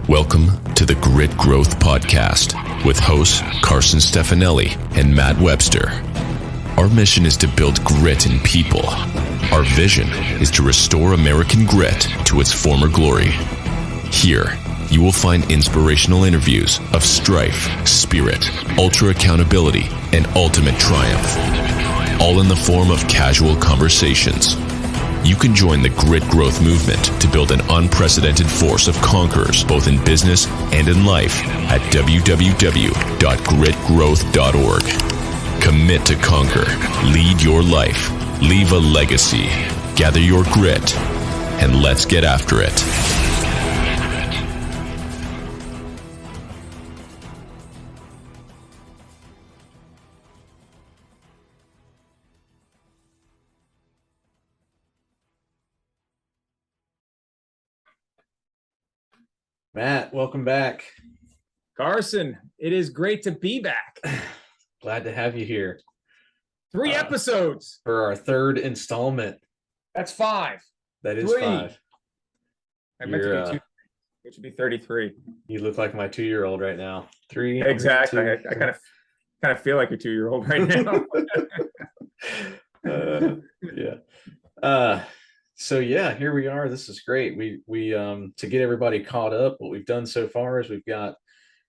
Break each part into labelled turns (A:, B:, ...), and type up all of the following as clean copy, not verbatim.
A: Welcome to the Grit Growth Podcast with hosts Carson Stefanelli and Matt Webster. Our mission is to build grit in people. Our vision is to restore American grit to its former glory. Here, you will find inspirational interviews of strife, spirit, ultra accountability, and ultimate triumph, all in the form of casual conversations. You can join the Grit Growth movement to build an unprecedented force of conquerors both in business and in life at www.gritgrowth.org. Commit to conquer, lead your life, leave a legacy, gather your grit, and let's get after it.
B: Matt, welcome back.
C: Carson, it is great to be back.
B: Glad to have you here.
C: 3 episodes.
B: For our third installment.
C: That's 5.
B: That is
C: 3.
B: 5.
C: I meant to be 2. It should be 33.
B: You look like my 2-year-old right now. 3.
C: Exactly. I kind of feel like a 2-year-old right now.
B: Yeah. So yeah, here we are. This is great. We to get everybody caught up, what we've done so far is we've got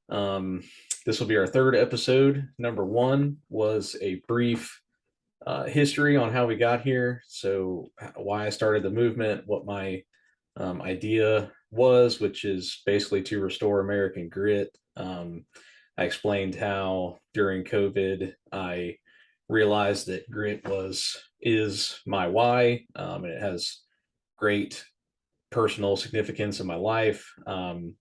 B: this will be our 3rd episode. Number 1 was a brief history on how we got here. So why I started the movement, what my idea was, which is basically to restore American grit. I explained how during COVID I realized that grit is my why, and it has great personal significance in my life, and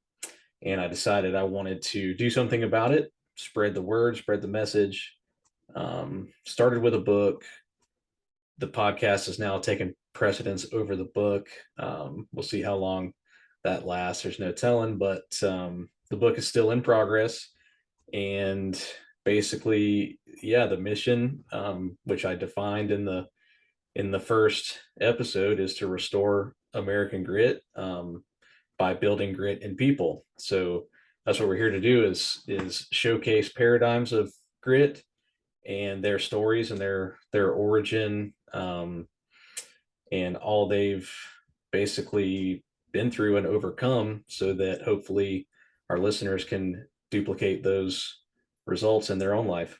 B: I decided I wanted to do something about it, spread the word, spread the message. Started with a book. The podcast has now taken precedence over the book. We'll see how long that lasts. There's no telling, but the book is still in progress. And basically, the mission, which I defined in the first episode, is to restore American grit by building grit in people. So that's what we're here to do is showcase paradigms of grit and their stories and their origin, and all they've basically been through and overcome, so that hopefully our listeners can duplicate those results in their own life.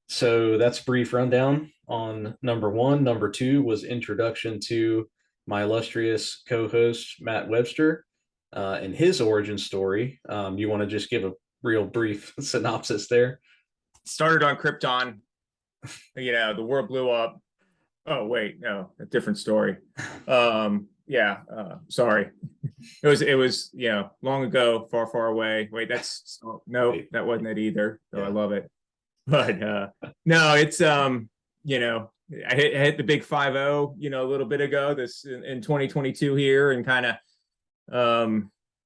B: So that's a brief rundown on number 1. Number 2 was introduction to my illustrious co-host, Matt Webster, and his origin story. You want to just give a real brief synopsis there?
C: Started on Krypton. The world blew up. Oh, wait, no, a different story. Sorry. It was long ago, far, far away. Wait, that wasn't it either. So I love it. But no, it's I hit the big 5-0 a little bit ago, this in 2022 here, and kind of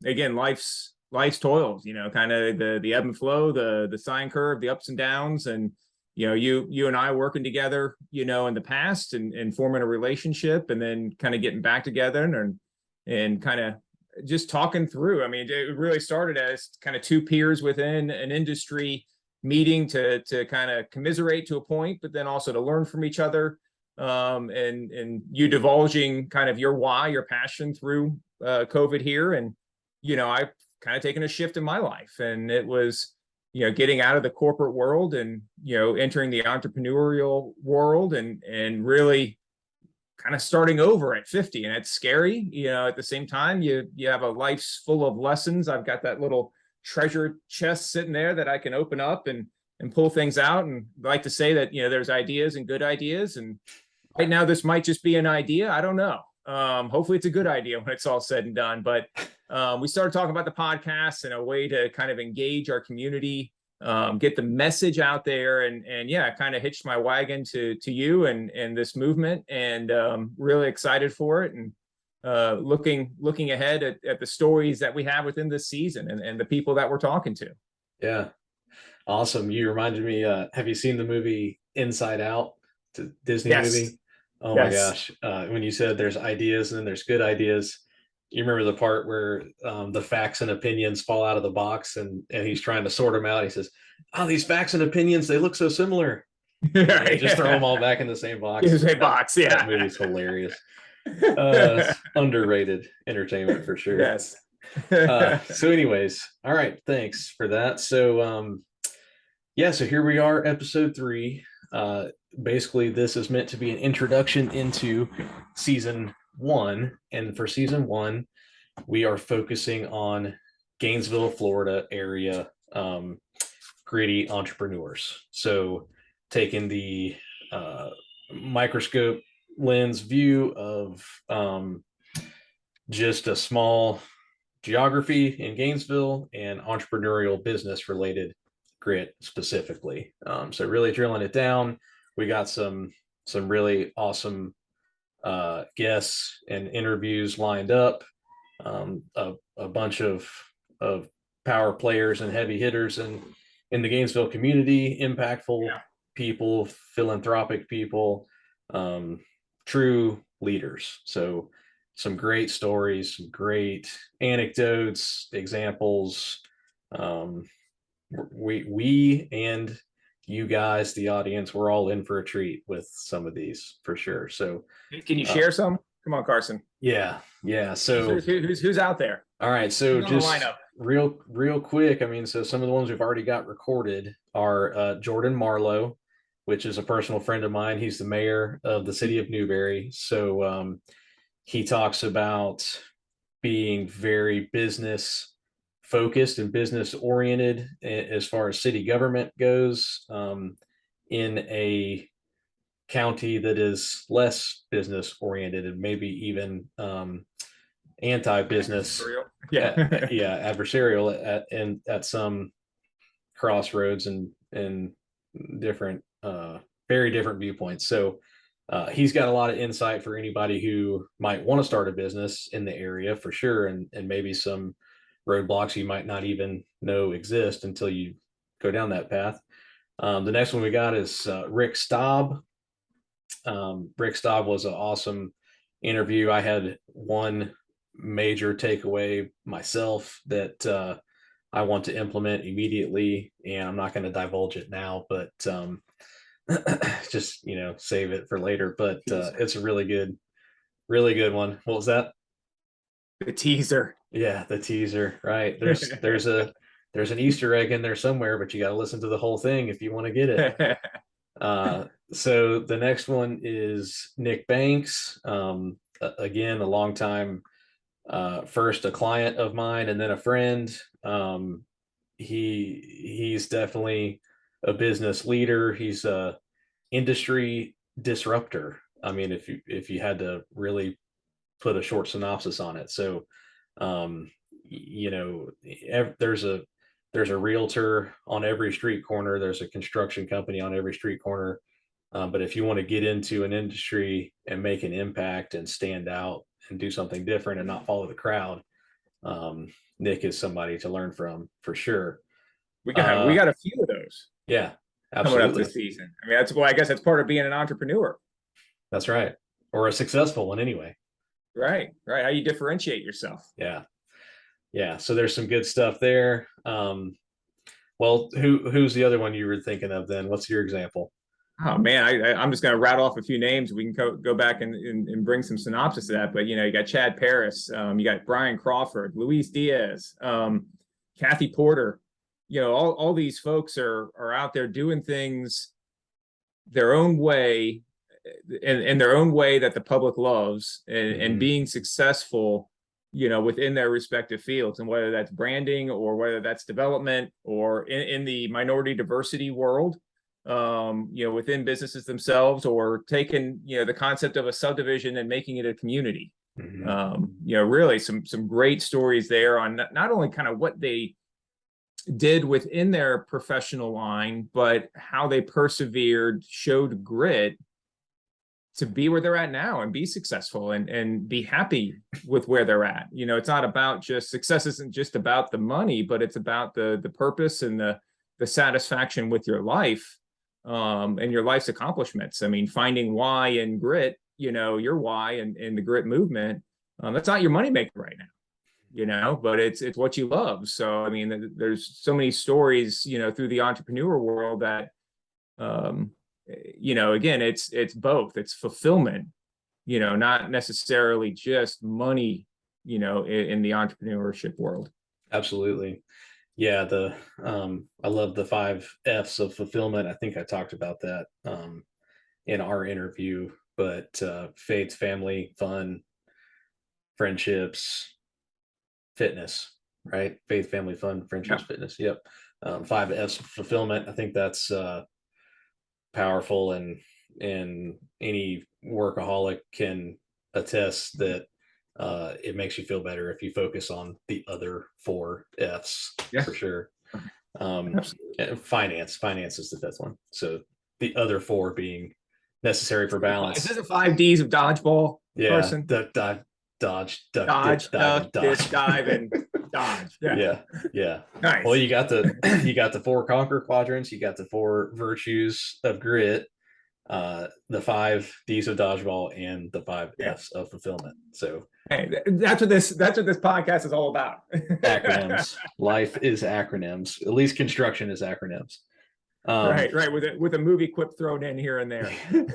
C: again, life's toils, kind of the ebb and flow, the sine curve, the ups and downs, and you and I working together in the past and forming a relationship, and then kind of getting back together and kind of just talking through. I mean, it really started as kind of 2 peers within an industry meeting to kind of commiserate to a point, but then also to learn from each other, and you divulging kind of your why, your passion through COVID here. And I've kind of taken a shift in my life, and it was getting out of the corporate world and entering the entrepreneurial world, and really kind of starting over at 50. And it's scary. At the same time, you have a life's full of lessons. I've got that little treasure chest sitting there that I can open up and pull things out. And I like to say that there's ideas and good ideas, and right now this might just be an idea. I don't know. Hopefully it's a good idea when it's all said and done. But we started talking about the podcast and a way to kind of engage our community, get the message out there, and kind of hitched my wagon to you and this movement, and really excited for it, and looking ahead at the stories that we have within this season and the people that we're talking to.
B: Yeah. Awesome. You reminded me, have you seen the movie Inside Out? It's a Disney movie. Oh my gosh. When you said there's ideas and then there's good ideas, you remember the part where the facts and opinions fall out of the box, and he's trying to sort them out. He says, "Oh, these facts and opinions, they look so similar." Right. Just throw them all back in the same box. That movie's hilarious. Underrated entertainment for sure.
C: Yes.
B: So anyways, all right, thanks for that. So so here we are, episode 3. Basically this is meant to be an introduction into season 1, and for season 1 we are focusing on Gainesville, Florida area gritty entrepreneurs. So taking the microscope lens view of just a small geography in Gainesville and entrepreneurial business related grit specifically. So really drilling it down. We got some really awesome guests and interviews lined up. A bunch of power players and heavy hitters in the Gainesville community, impactful people, philanthropic people, true leaders. So some great stories, some great anecdotes, examples. We and you guys, the audience, we're all in for a treat with some of these for sure. So
C: can you share some? Come on, Carson.
B: Yeah. So
C: who's out there?
B: All right. So just real quick. I mean, so some of the ones we've already got recorded are Jordan Marlowe, which is a personal friend of mine. He's the mayor of the city of Newberry. So he talks about being very business focused and business oriented as far as city government goes, in a county that is less business oriented and maybe even anti-business, adversarial at some crossroads and different very different viewpoints. So he's got a lot of insight for anybody who might want to start a business in the area for sure, and maybe some roadblocks you might not even know exist until you go down that path. The next one we got is Rick Staub. Rick Staub was an awesome interview. I had one major takeaway myself that I want to implement immediately, and I'm not going to divulge it now, but just save it for later. But it's a really good one. What was that?
C: The teaser.
B: Yeah, the teaser. Right. There's an Easter egg in there somewhere, but you got to listen to the whole thing if you want to get it. So the next one is Nick Banks. Again, a long time, first a client of mine and then a friend. He's definitely a business leader. He's a industry disruptor. I mean, if you had to really put a short synopsis on it. So, there's a realtor on every street corner. There's a construction company on every street corner. But if you want to get into an industry and make an impact and stand out and do something different and not follow the crowd, Nick is somebody to learn from for sure.
C: We got a few of those.
B: Yeah, absolutely.
C: Coming up this season. I mean, I guess that's part of being an entrepreneur.
B: That's right. Or a successful one anyway.
C: Right. How you differentiate yourself.
B: Yeah. So there's some good stuff there. Well, who's the other one you were thinking of then? What's your example?
C: Oh man, I'm just going to rattle off a few names. We can go back and bring some synopsis to that. But you got Chad Paris, you got Brian Crawford, Luis Diaz, Kathy Porter. All these folks are out there doing things their own way, in their own way that the public loves, and being successful, within their respective fields, and whether that's branding or whether that's development or in the minority diversity world. Within businesses themselves, or taking the concept of a subdivision and making it a community. Really some great stories there on not only kind of what they did within their professional line, but how they persevered, showed grit to be where they're at now and be successful and be happy with where they're at. It's not about success isn't just about the money, but it's about the purpose and the satisfaction with your life. And your life's accomplishments. I mean, finding why and grit, your why and the grit movement, That's not your moneymaker right now, but it's what you love. So, I mean, there's so many stories, through the entrepreneur world that, again, it's both. It's fulfillment, not necessarily just money, in the entrepreneurship world.
B: Absolutely. Yeah. I love the 5 F's of fulfillment. I think I talked about that in our interview, but faith, family, fun, friendships, fitness, right? Faith, family, fun, friendships, fitness. Yep. 5 F's of fulfillment. I think that's powerful, and any workaholic can attest that it makes you feel better if you focus on the other 4 F's for sure. Finance is the 5th one. So the other 4 being necessary for balance.
C: Is this the 5 D's of dodgeball?
B: Yeah.
C: Person?
B: Dodge,
C: dodge,
B: dive,
C: and dodge.
B: Yeah.
C: Nice.
B: Well, you got the 4 conquer quadrants. You got the 4 virtues of grit, the 5 D's of dodgeball, and the 5 F's of fulfillment. So
C: hey, that's what this podcast is all about.
B: Acronyms. Life is acronyms. At least construction is acronyms.
C: Right. With a movie quip thrown in here and there.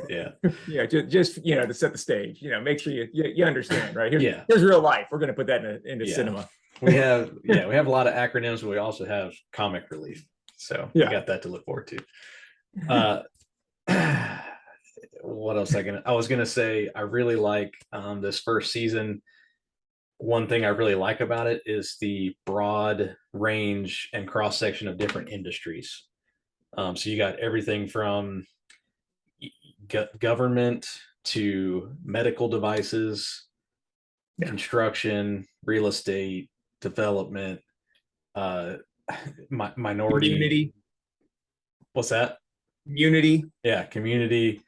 B: Yeah.
C: Just to set the stage. Make sure you understand. Right. Here's real life. We're going to put that into cinema.
B: We have a lot of acronyms, but we also have comic relief. So you got that to look forward to. What else I was gonna say, I really like this first season. One thing I really like about it is the broad range and cross section of different industries. So you got everything from government to medical devices, construction, real estate, development, minority
C: community.
B: What's that?
C: Community.
B: Yeah, community,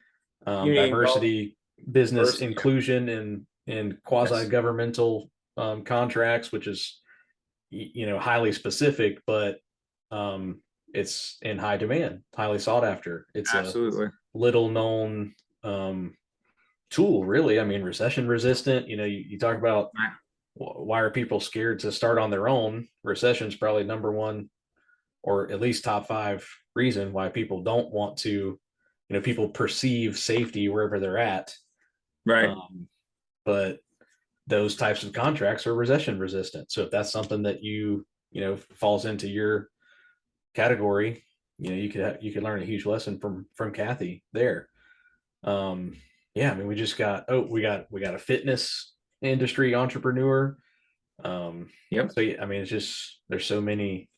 B: diversity, business inclusion, and quasi-governmental contracts, which is highly specific, but it's in high demand, highly sought after. It's
C: absolutely
B: a little known tool, really. I mean, recession resistant. You talk about why are people scared to start on their own? Recession's probably number one, or at least top 5 reason why people don't want to. People perceive safety wherever they're at,
C: right?
B: But those types of contracts are recession resistant. So if that's something that falls into your category, you could learn a huge lesson from Kathy there. I mean, we got a fitness industry entrepreneur. So I mean, it's just, there's so many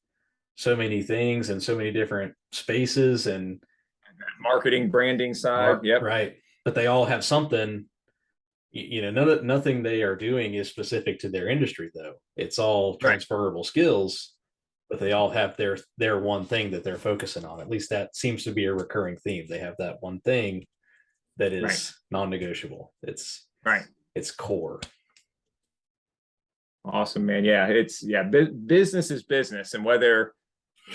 B: things and so many different spaces and
C: marketing, branding side.
B: Right. But they all have something. Nothing they are doing is specific to their industry, though. It's all transferable skills, but they all have their one thing that they're focusing on. At least that seems to be a recurring theme. They have that one thing that is non-negotiable. It's core.
C: Awesome, man. Business is business, and whether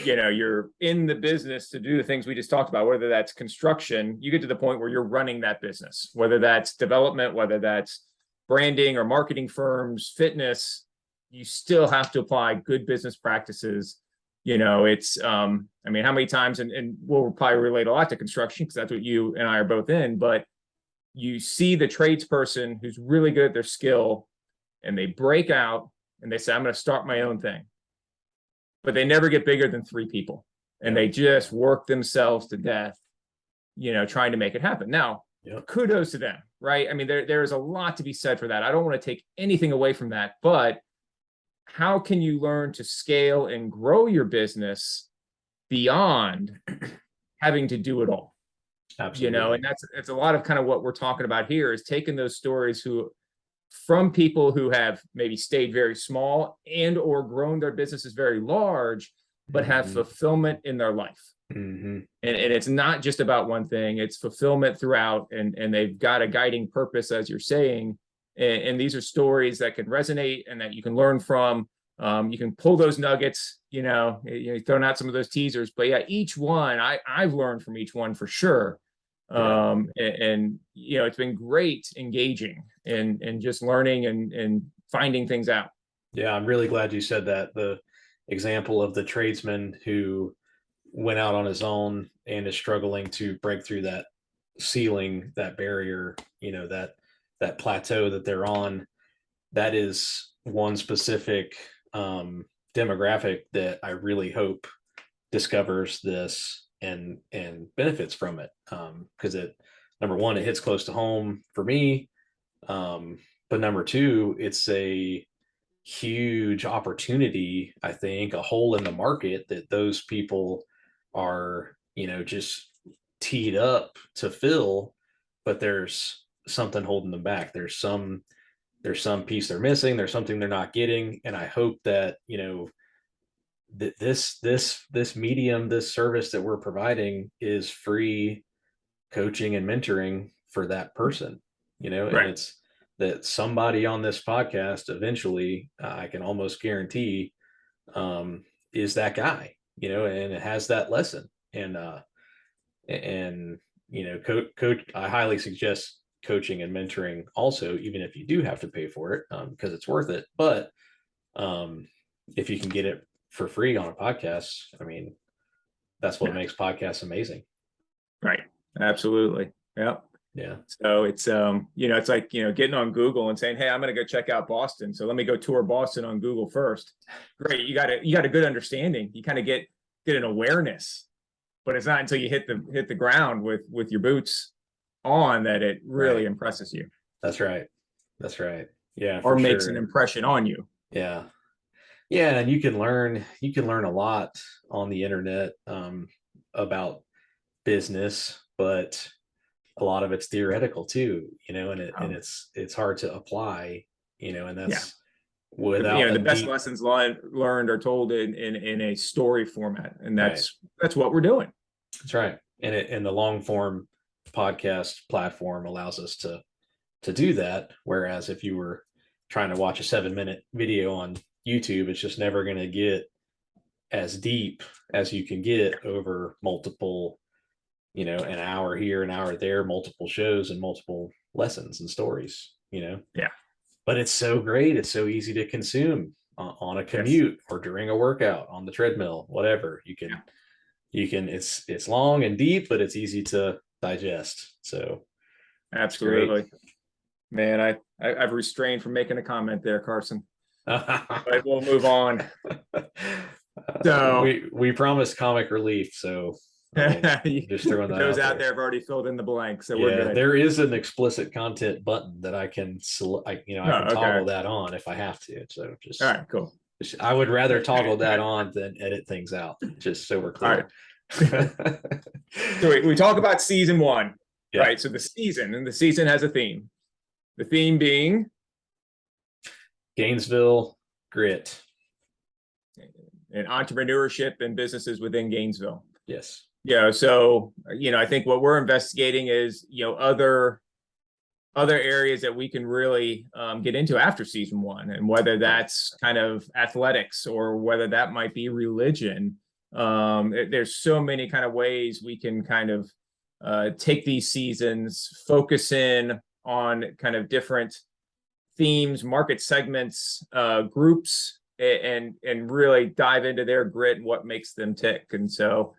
C: you're in the business to do the things we just talked about, whether that's construction, you get to the point where you're running that business, whether that's development, whether that's branding or marketing firms, fitness, you still have to apply good business practices. It's, I mean, how many times, and we'll probably relate a lot to construction because that's what you and I are both in, but you see the tradesperson who's really good at their skill and they break out and they say, I'm going to start my own thing. But they never get bigger than 3 people, and they just work themselves to death, trying to make it happen. Now, kudos to them, right? I mean, there's a lot to be said for that. I don't want to take anything away from that, but how can you learn to scale and grow your business beyond having to do it all?
B: Absolutely.
C: And that's a lot of kind of what we're talking about here, is taking those stories from people who have maybe stayed very small and or grown their businesses very large, but have fulfillment in their life. And it's not just about one thing, it's fulfillment throughout, and they've got a guiding purpose, as you're saying. And these are stories that can resonate and that you can learn from. You can pull those nuggets, throwing out some of those teasers, but each one, I've learned from each one for sure. And it's been great engaging and just learning and finding things out.
B: Yeah, I'm really glad you said that. The example of the tradesman who went out on his own and is struggling to break through that ceiling, that barrier, that plateau that they're on, that is one specific demographic that I really hope discovers this and benefits from it. Because number one, it hits close to home for me. But number two, it's a huge opportunity, I think, a hole in the market that those people are, just teed up to fill, but there's something holding them back. There's some piece they're missing, there's something they're not getting. And I hope that, this medium, this service that we're providing is free coaching and mentoring for that person,
C: Right.
B: And it's that somebody on this podcast eventually, I can almost guarantee, is that guy, and it has that lesson. And coach, I highly suggest coaching and mentoring also, even if you do have to pay for it, because it's worth it. But if you can get it for free on a podcast, I mean, that's what makes podcasts amazing.
C: Right. Absolutely. Yeah.
B: Yeah.
C: So it's it's like getting on Google and saying, hey, I'm going to go check out Boston, so let me go tour Boston on Google first. Great. You got a good understanding. You kind of get an awareness, but it's not until you hit the ground with your boots on that it really impresses you.
B: That's right. Yeah.
C: Or makes an impression on you.
B: Yeah. Yeah. And you can learn a lot on the internet about business, but a lot of it's theoretical too, and it's hard to apply, and that's without
C: the best lessons learned are told in a story format, and that's what we're doing.
B: That's right. And the long form podcast platform allows us to do that. Whereas if you were trying to watch a 7-minute video on YouTube, it's just never going to get as deep as you can get over multiple, an hour here, an hour there, multiple shows and multiple lessons and stories, Yeah. But it's so great. It's so easy to consume on a commute or during a workout on the treadmill, whatever. You can, it's long and deep, but it's easy to digest. So
C: absolutely, man. I've restrained from making a comment there, Carson. But we'll move on. So
B: we promised comic relief, so just throwing that
C: those out there have already filled in the blanks, so we're good.
B: There is an explicit content button that I can toggle that on if I have to. So just
C: all right, cool.
B: I would rather toggle that on than edit things out, just so we're clear.
C: Right. So we talk about season 1, right? So the season has a theme. The theme being
B: Gainesville grit
C: and entrepreneurship and businesses within Gainesville.
B: Yes.
C: Yeah. So, I think what we're investigating is, other areas that we can really get into after season 1, and whether that's kind of athletics or whether that might be religion. There's so many kind of ways we can kind of take these seasons, focus in on kind of different themes, market segments, groups, and really dive into their grit and what makes them tick. And so,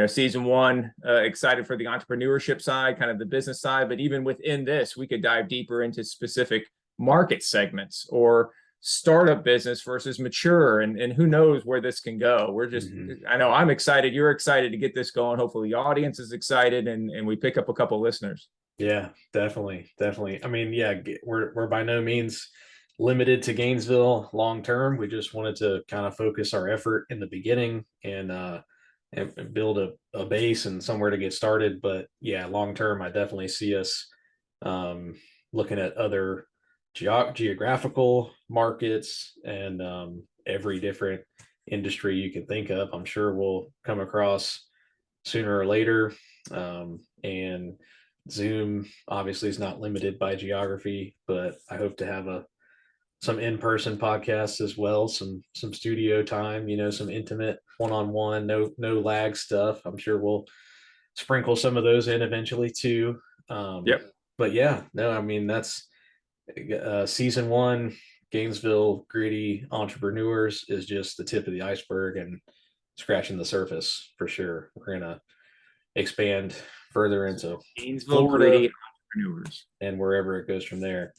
C: season 1, excited for the entrepreneurship side, kind of the business side, but even within this, we could dive deeper into specific market segments or startup business versus mature, and who knows where this can go. We're just, I know I'm excited. You're excited to get this going. Hopefully the audience is excited and we pick up a couple listeners.
B: Yeah, definitely. I mean, we're by no means limited to Gainesville long term. We just wanted to kind of focus our effort in the beginning and build a base and somewhere to get started. But yeah, long term, I definitely see us looking at other geographical markets and every different industry you can think of. I'm sure we'll come across sooner or later. And Zoom obviously is not limited by geography, but I hope to have some in-person podcasts as well, some studio time, some intimate one-on-one, no lag stuff. I'm sure we'll sprinkle some of those in eventually too.
C: Yep.
B: But yeah, no, I mean, that's season 1, Gainesville Gritty Entrepreneurs is just the tip of the iceberg and scratching the surface for sure. We're going to expand further into
C: Gainesville
B: Florida
C: Gritty Entrepreneurs
B: and wherever it goes from there.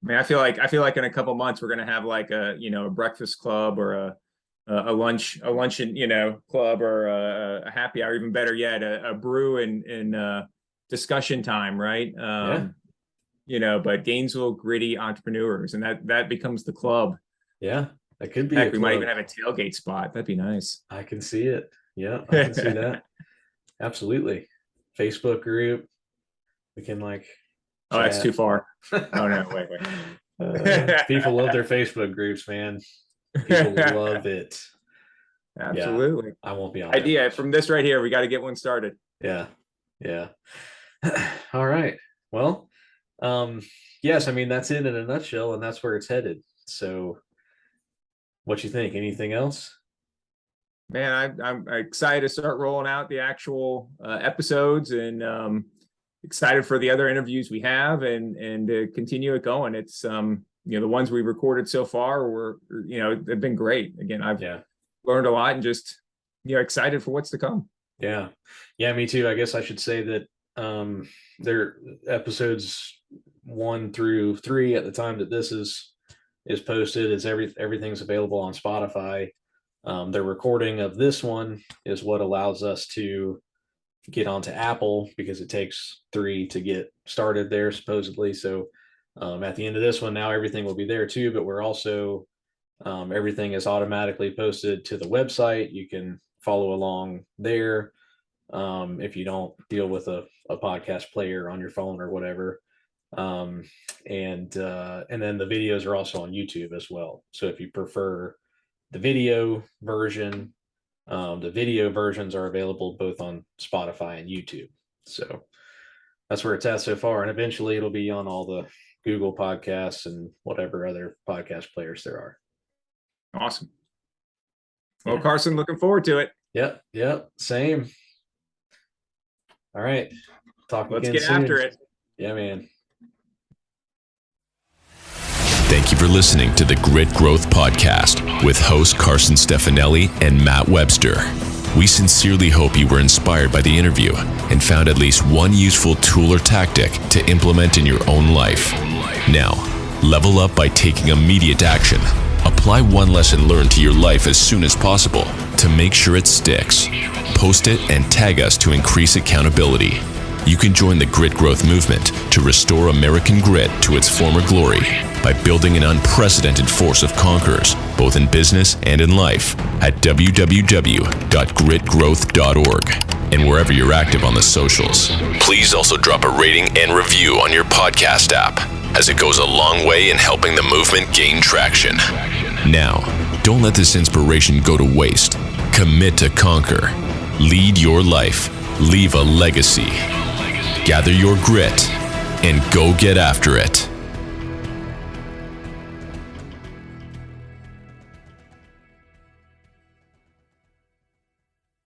C: I mean, I feel like in a couple months we're gonna have like a breakfast club or a luncheon club or a happy hour, even better yet, a brew and discussion time, right? But Gainesville Gritty Entrepreneurs, and that becomes the club.
B: Yeah, that could be.
C: Heck, we might even have a tailgate spot. That'd be nice.
B: I can see it. Yeah, I can see that. Absolutely. Facebook group. We can like.
C: Oh, that's too far. Oh no, wait.
B: People love their Facebook groups, man. People love it.
C: Absolutely.
B: Yeah, I won't be on
C: idea from this right here. We got to get one started.
B: Yeah. All right. Well, yes, I mean, that's it in a nutshell, and that's where it's headed. So what you think? Anything else?
C: Man, I'm excited to start rolling out the actual episodes, and excited for the other interviews we have, and to continue it going. It's the ones we recorded so far were they've been great. Again, I've learned a lot, and just excited for what's to come. Yeah,
B: me too. I guess I should say that they're episodes 1 through 3 at the time that this is posted. Is everything's available on Spotify. The recording of this one is what allows us to get onto Apple, because it takes 3 to get started there supposedly. So at the end of this one, now everything will be there too, but we're also everything is automatically posted to the website. You can follow along there if you don't deal with a podcast player on your phone or whatever. And then the videos are also on YouTube as well. So if you prefer the video version, the video versions are available both on Spotify and YouTube. So that's where it's at so far. And eventually it'll be on all the Google podcasts and whatever other podcast players there are.
C: Awesome. Well, Carson, looking forward to it.
B: Yep. Same. All right.
C: Let's get after it.
B: Yeah, man.
A: Thank you for listening to the Grit Growth Podcast with host Carson Stefanelli and Matt Webster. We sincerely hope you were inspired by the interview and found at least one useful tool or tactic to implement in your own life. Now, level up by taking immediate action. Apply one lesson learned to your life as soon as possible to make sure it sticks. Post it and tag us to increase accountability. You can join the Grit Growth movement to restore American grit to its former glory by building an unprecedented force of conquerors, both in business and in life, at www.gritgrowth.org and wherever you're active on the socials. Please also drop a rating and review on your podcast app, as it goes a long way in helping the movement gain traction. Now, don't let this inspiration go to waste. Commit to conquer. Lead your life. Leave a legacy. Gather your grit and go get after it.